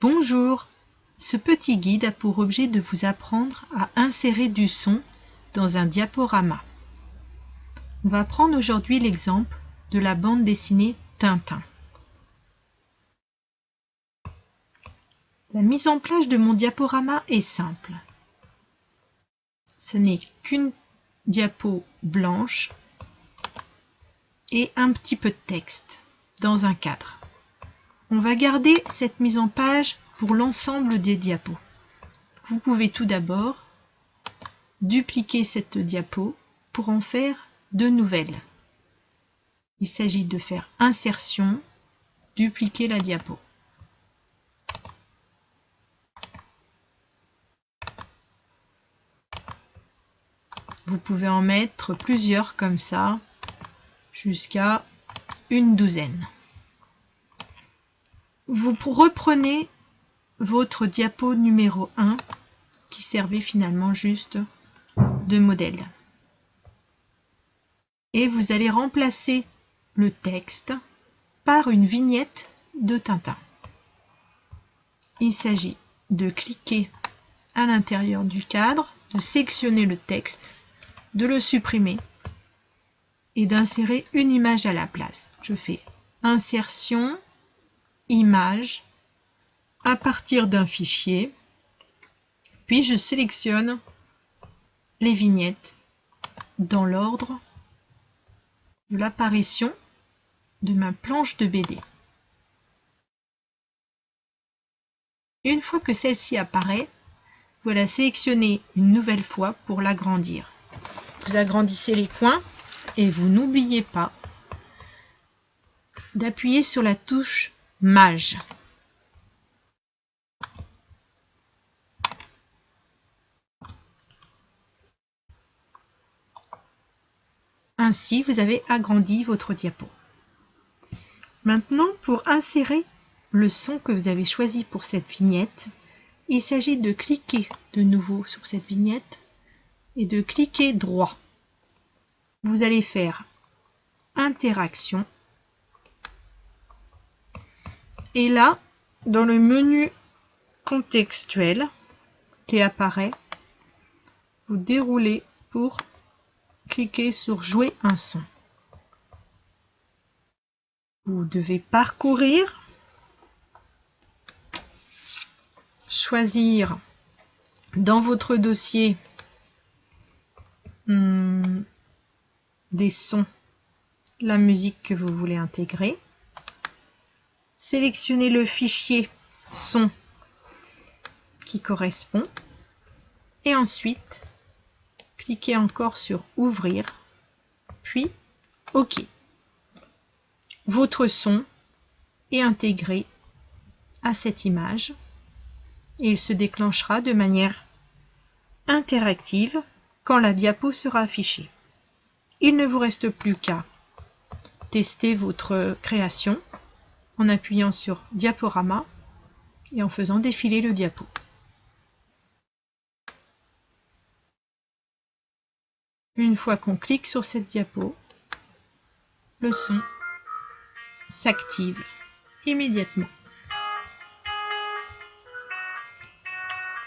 Bonjour, ce petit guide a pour objet de vous apprendre à insérer du son dans un diaporama. On va prendre aujourd'hui l'exemple de la bande dessinée Tintin. La mise en place de mon diaporama est simple. Ce n'est qu'une diapo blanche et un petit peu de texte dans un cadre. On va garder cette mise en page pour l'ensemble des diapos. Vous pouvez tout d'abord dupliquer cette diapo pour en faire de nouvelles. Il s'agit de faire insertion, dupliquer la diapo. Vous pouvez en mettre plusieurs comme ça, jusqu'à une douzaine. Vous reprenez votre diapo numéro 1 qui servait finalement juste de modèle. Et vous allez remplacer le texte par une vignette de Tintin. Il s'agit de cliquer à l'intérieur du cadre, de sélectionner le texte, de le supprimer et d'insérer une image à la place. Je fais insertion, image, à partir d'un fichier, puis je sélectionne les vignettes dans l'ordre de l'apparition de ma planche de BD. Une fois que celle-ci apparaît, vous la sélectionnez une nouvelle fois pour l'agrandir. Vous agrandissez les coins et vous n'oubliez pas d'appuyer sur la touche Maj. Ainsi, vous avez agrandi votre diapo. Maintenant, pour insérer le son que vous avez choisi pour cette vignette, il s'agit de cliquer de nouveau sur cette vignette et de cliquer droit. Vous allez faire Interaction. Et là, dans le menu contextuel qui apparaît, vous déroulez pour cliquer sur Jouer un son. Vous devez parcourir, choisir dans votre dossier des sons, la musique que vous voulez intégrer, sélectionner le fichier son qui correspond et ensuite cliquez encore sur Ouvrir, puis OK. Votre son est intégré à cette image et il se déclenchera de manière interactive quand la diapo sera affichée. Il ne vous reste plus qu'à tester votre création en appuyant sur Diaporama et en faisant défiler le diapo. Une fois qu'on clique sur cette diapo, le son s'active immédiatement.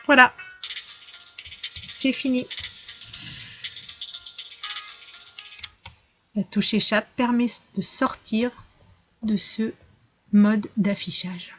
Voilà, c'est fini. La touche Échappe permet de sortir de ce mode d'affichage.